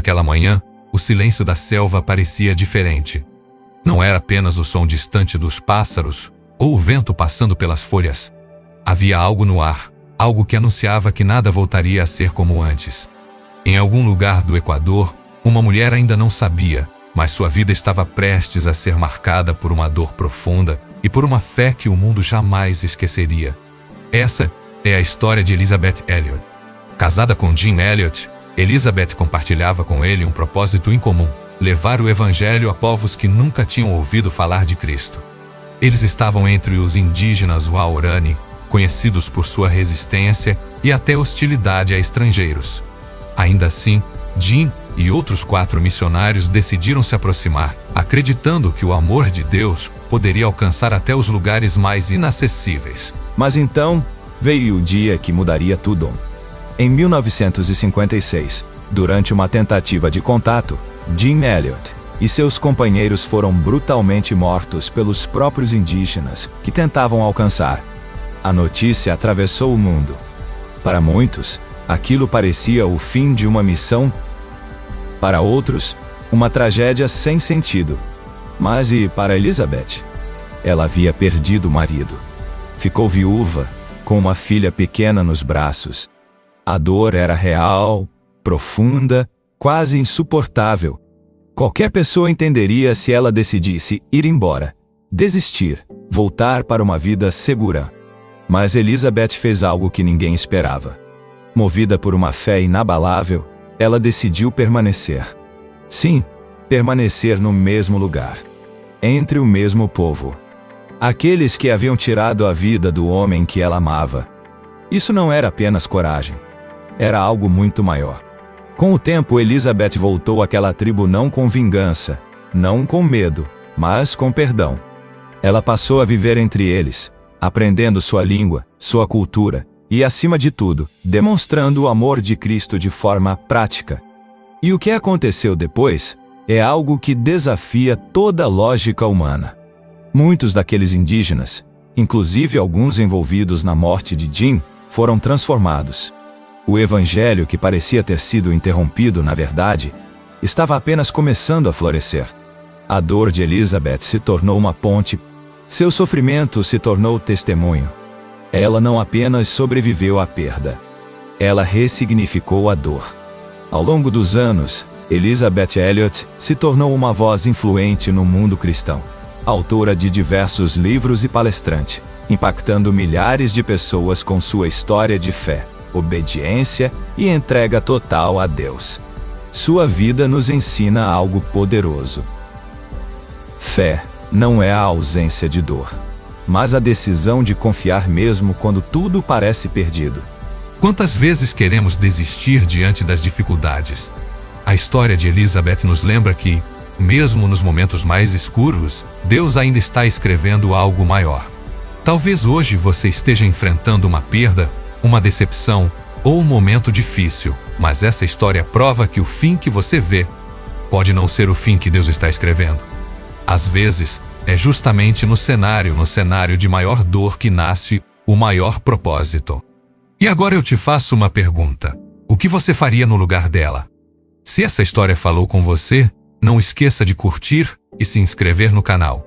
Naquela manhã, o silêncio da selva parecia diferente. Não era apenas o som distante dos pássaros ou o vento passando pelas folhas. Havia algo no ar, algo que anunciava que nada voltaria a ser como antes. Em algum lugar do Equador, uma mulher ainda não sabia, mas sua vida estava prestes a ser marcada por uma dor profunda e por uma fé que o mundo jamais esqueceria. Essa é a história de Elisabeth Elliot. Casada com Jim Elliot, Elisabeth compartilhava com ele um propósito incomum: levar o evangelho a povos que nunca tinham ouvido falar de Cristo. Eles estavam entre os indígenas Waorani, conhecidos por sua resistência e até hostilidade a estrangeiros. Ainda assim, Jim e outros 4 missionários decidiram se aproximar, acreditando que o amor de Deus poderia alcançar até os lugares mais inacessíveis. Mas então, veio o dia que mudaria tudo. Em 1956, durante uma tentativa de contato, Jim Elliot e seus companheiros foram brutalmente mortos pelos próprios indígenas que tentavam alcançar. A notícia atravessou o mundo. Para muitos, aquilo parecia o fim de uma missão. Para outros, uma tragédia sem sentido. Mas e para Elisabeth? Ela havia perdido o marido. Ficou viúva, com uma filha pequena nos braços. A dor era real, profunda, quase insuportável. Qualquer pessoa entenderia se ela decidisse ir embora, desistir, voltar para uma vida segura. Mas Elisabeth fez algo que ninguém esperava. Movida por uma fé inabalável, ela decidiu permanecer. Sim, permanecer no mesmo lugar, entre o mesmo povo. Aqueles que haviam tirado a vida do homem que ela amava. Isso não era apenas coragem. Era algo muito maior. Com o tempo, Elisabeth voltou àquela tribo não com vingança, não com medo, mas com perdão. Ela passou a viver entre eles, aprendendo sua língua, sua cultura e, acima de tudo, demonstrando o amor de Cristo de forma prática. E o que aconteceu depois é algo que desafia toda a lógica humana. Muitos daqueles indígenas, inclusive alguns envolvidos na morte de Jim, foram transformados. O evangelho, que parecia ter sido interrompido, na verdade, estava apenas começando a florescer. A dor de Elisabeth se tornou uma ponte. Seu sofrimento se tornou testemunho. Ela não apenas sobreviveu à perda. Ela ressignificou a dor. Ao longo dos anos, Elisabeth Elliot se tornou uma voz influente no mundo cristão. Autora de diversos livros e palestrante, impactando milhares de pessoas com sua história de fé, obediência e entrega total a Deus. Sua vida nos ensina algo poderoso. Fé não é a ausência de dor, mas a decisão de confiar mesmo quando tudo parece perdido. Quantas vezes queremos desistir diante das dificuldades? A história de Elisabeth nos lembra que, mesmo nos momentos mais escuros, Deus ainda está escrevendo algo maior. Talvez hoje você esteja enfrentando uma perda, uma decepção ou um momento difícil, mas essa história prova que o fim que você vê pode não ser o fim que Deus está escrevendo. Às vezes, é justamente no cenário de maior dor que nasce o maior propósito. E agora eu te faço uma pergunta: o que você faria no lugar dela? Se essa história falou com você, não esqueça de curtir e se inscrever no canal.